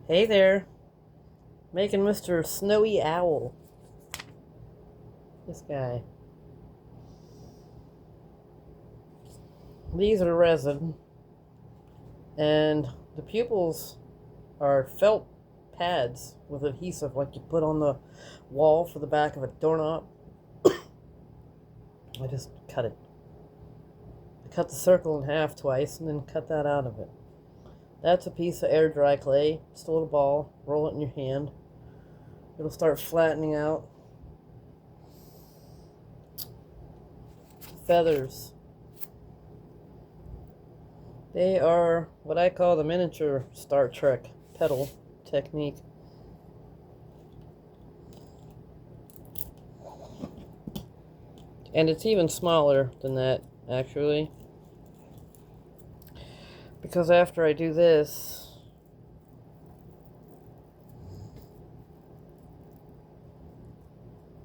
Hey there, making Mr. Snowy Owl. This guy. These are resin, and the pupils are felt pads with adhesive like you put on the wall for the back of a doorknob. I just cut it. I cut the circle in half twice and then cut that out of it. That's a piece of air dry clay, just a little ball. Roll it in your hand. It'll start flattening out. Feathers. They are what I call the miniature Star Trek petal technique. And it's even smaller than that, actually. Because after I do this,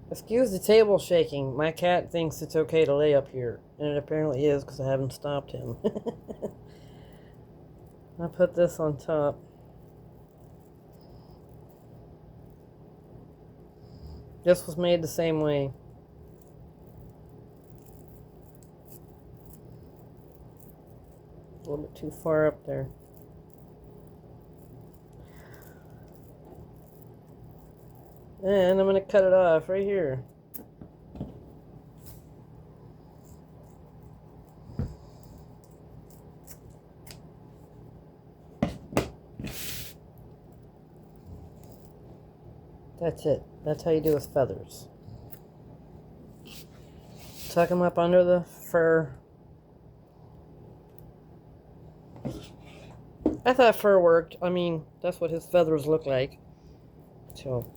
excuse the table shaking. My cat thinks it's okay to lay up here. And it apparently is because I haven't stopped him. I put this on top. This was made the same way. A little bit too far up there. And I'm going to cut it off right here. That's it. That's how you do with feathers. Tuck them up under the fur. I thought fur worked. I mean, that's what his feathers look like. So.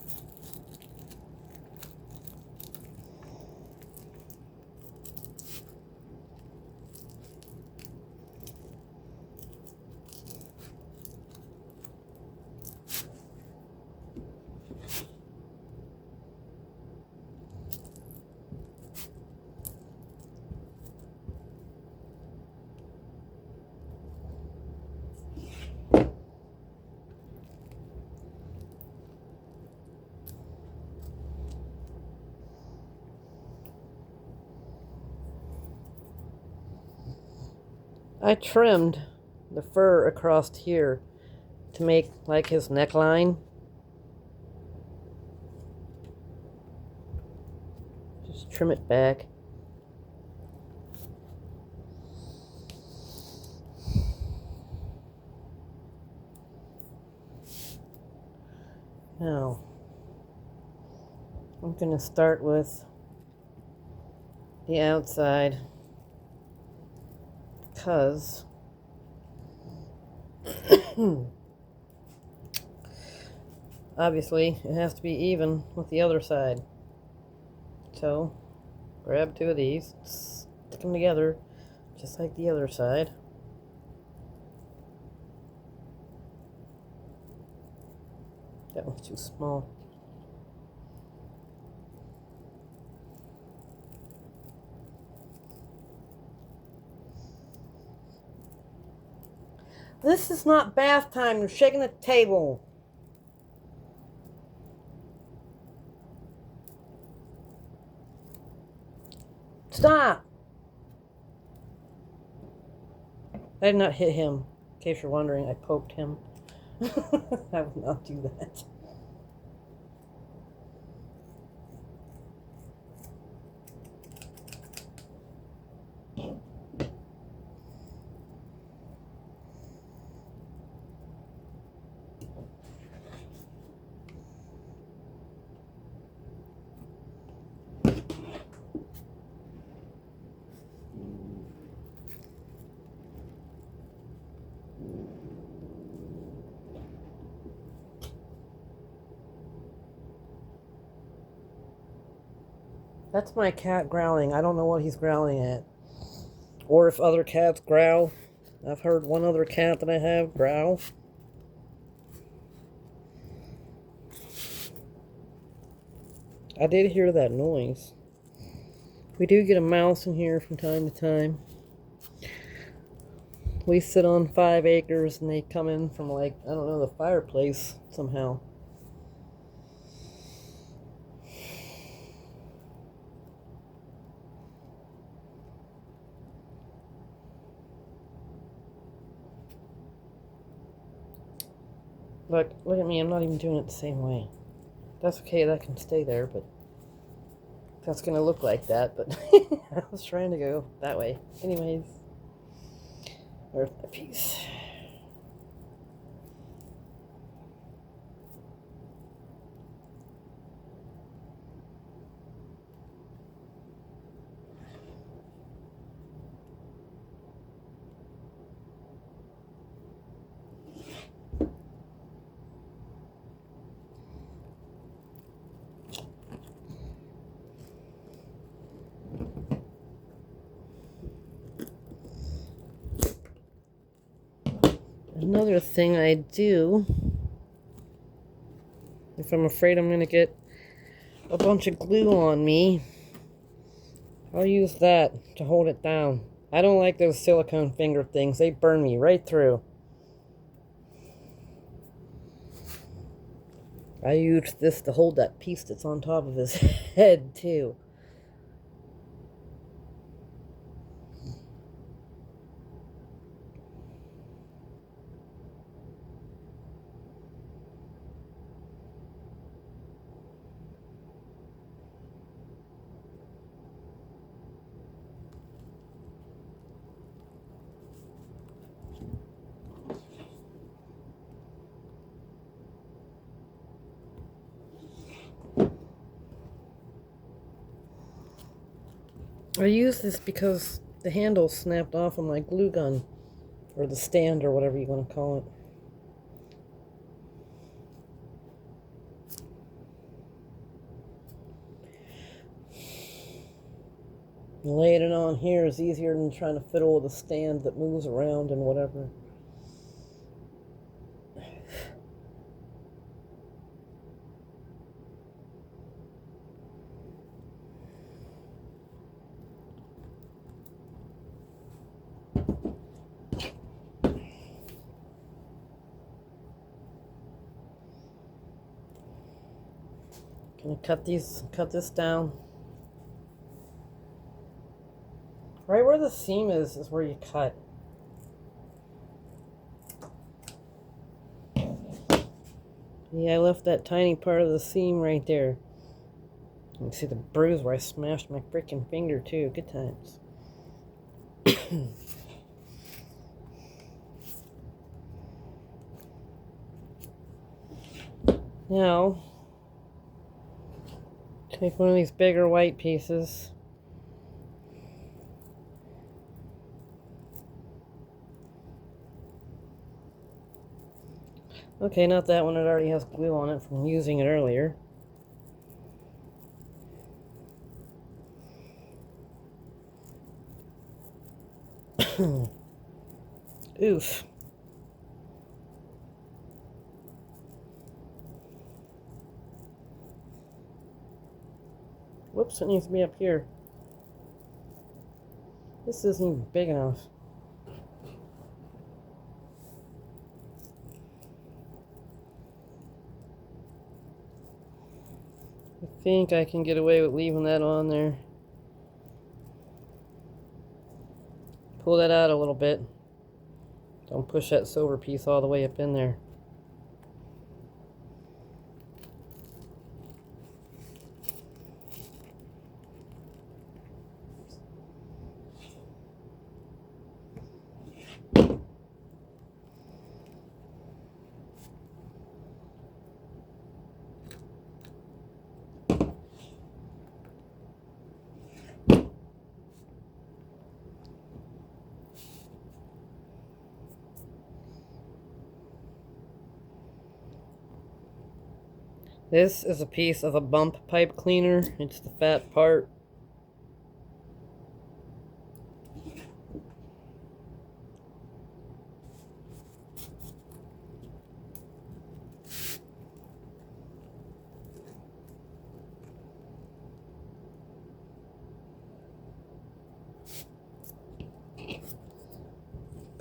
I trimmed the fur across here to make like his neckline. Just trim it back. Now, I'm going to start with the outside. Because obviously it has to be even with the other side. So grab two of these, stick them together just like the other side. That one's too small. This is not bath time. You're shaking the table. Stop. I did not hit him. In case you're wondering, I poked him. I will not do that. That's my cat growling. I don't know what he's growling at. Or if other cats growl. I've heard one other cat that I have growl. I did hear that noise. We do get a mouse in here from time to time. We sit on 5 acres and they come in from, like, I don't know, the fireplace somehow. Look at me, I'm not even doing it the same way. That's okay, that can stay there, but that's gonna look like that, but I was trying to go that way. Anyways, there's my piece. Another thing I do, if I'm afraid I'm going to get a bunch of glue on me, I'll use that to hold it down. I don't like those silicone finger things. They burn me right through. I use this to hold that piece that's on top of his head, too. I use this because the handle snapped off of my glue gun, or the stand, or whatever you want to call it. Laying it on here is easier than trying to fiddle with a stand that moves around and whatever. Gonna cut this down. Right where the seam is where you cut. Yeah, I left that tiny part of the seam right there. You can see the bruise where I smashed my freaking finger too. Good times. Now, take one of these bigger white pieces. Okay, not that one. It already has glue on it from using it earlier. Oof. Whoops, it needs to be up here. This isn't even big enough. I think I can get away with leaving that on there. Pull that out a little bit. Don't push that silver piece all the way up in there. This is a piece of a bump pipe cleaner. It's the fat part.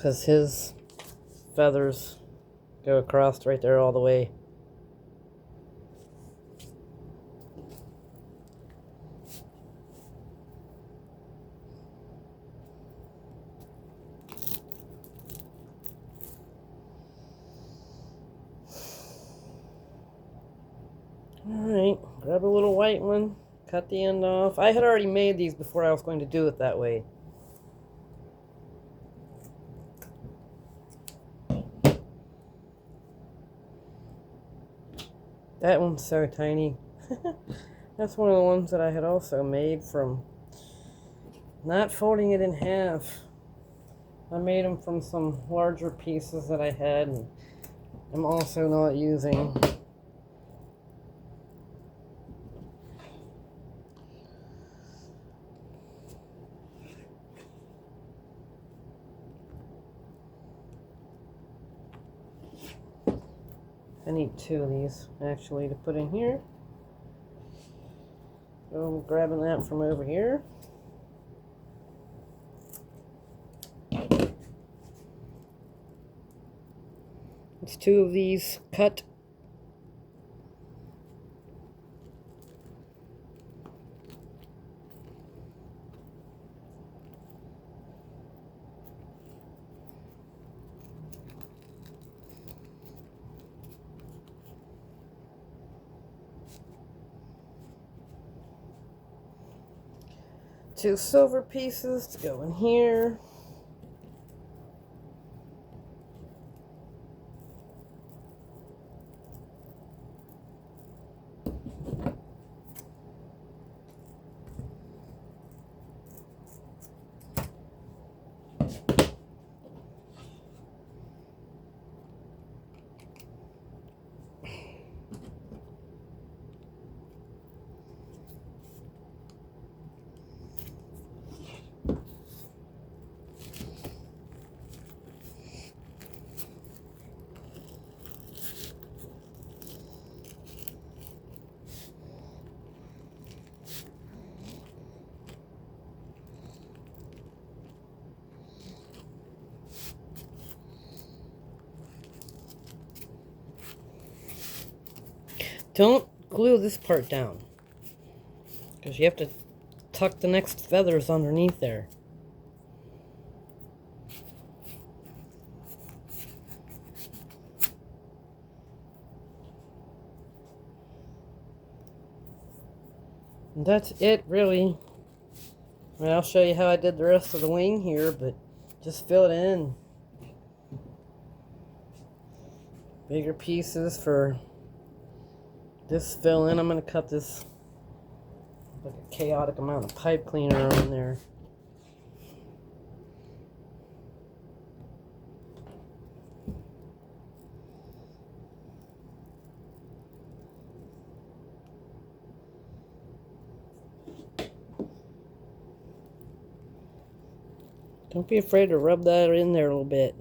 because his feathers go across right there all the way. Alright, grab a little white one, cut the end off. I had already made these before I was going to do it that way. That one's so tiny. That's one of the ones that I had also made from not folding it in half. I made them from some larger pieces that I had, and I'm also not using. I need 2 of these actually to put in here. So I'm grabbing that from over here. It's 2 of these cut. Two silver pieces to go in here. Don't glue this part down, because you have to tuck the next feathers underneath there. And that's it, really. I mean, I'll show you how I did the rest of the wing here, but just fill it in. Bigger pieces for this fill in. I'm going to cut this like a chaotic amount of pipe cleaner on there. Don't be afraid to rub that in there a little bit.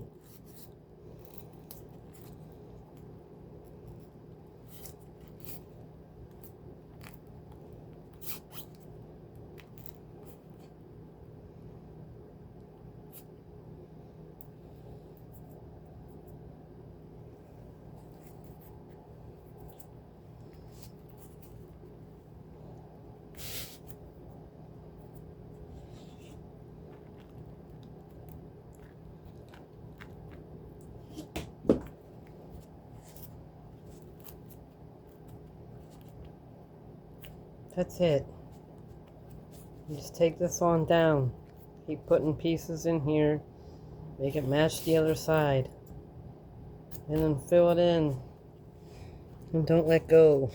That's it. You just take this on down. Keep putting pieces in here. Make it match the other side. And then fill it in. And don't let go.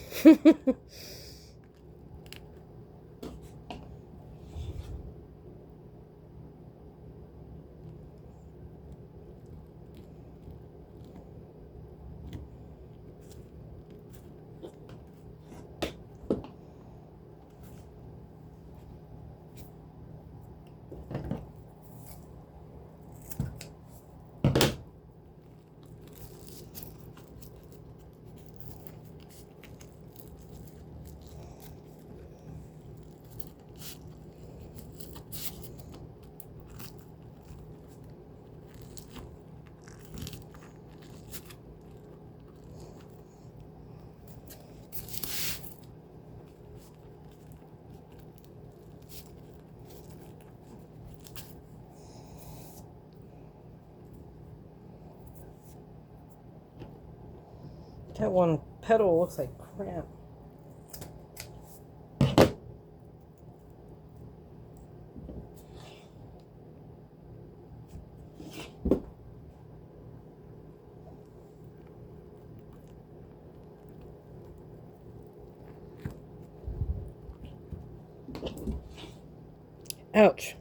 That one petal looks like crap. Ouch.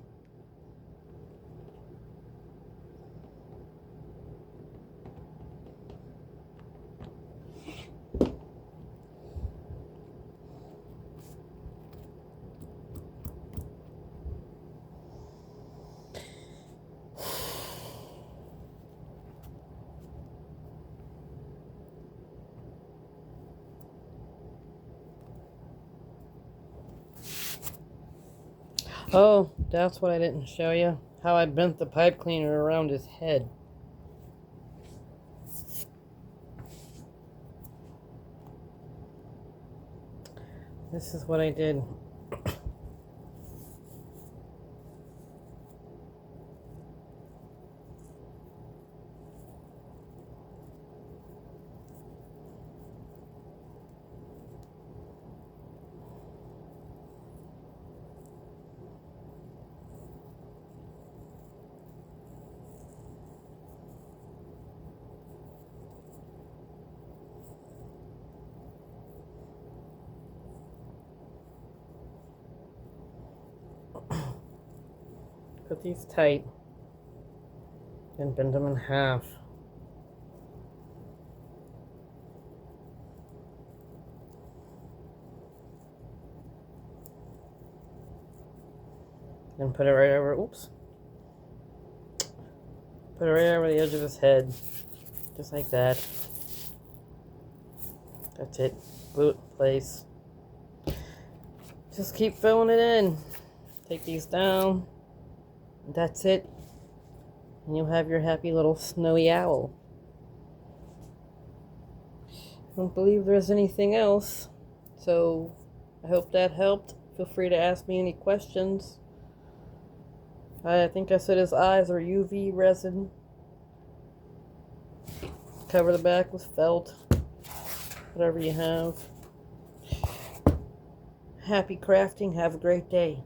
Oh, that's what I didn't show you. How I bent the pipe cleaner around his head. This is what I did. Put these tight and bend them in half. And put it right over, oops. Put it right over the edge of his head. Just like that. That's it. Glue it in place. Just keep filling it in. Take these down. That's it. And you'll have your happy little snowy owl. I don't believe there's anything else. So I hope that helped. Feel free to ask me any questions. I think I said his eyes are UV resin. Cover the back with felt. Whatever you have. Happy crafting. Have a great day.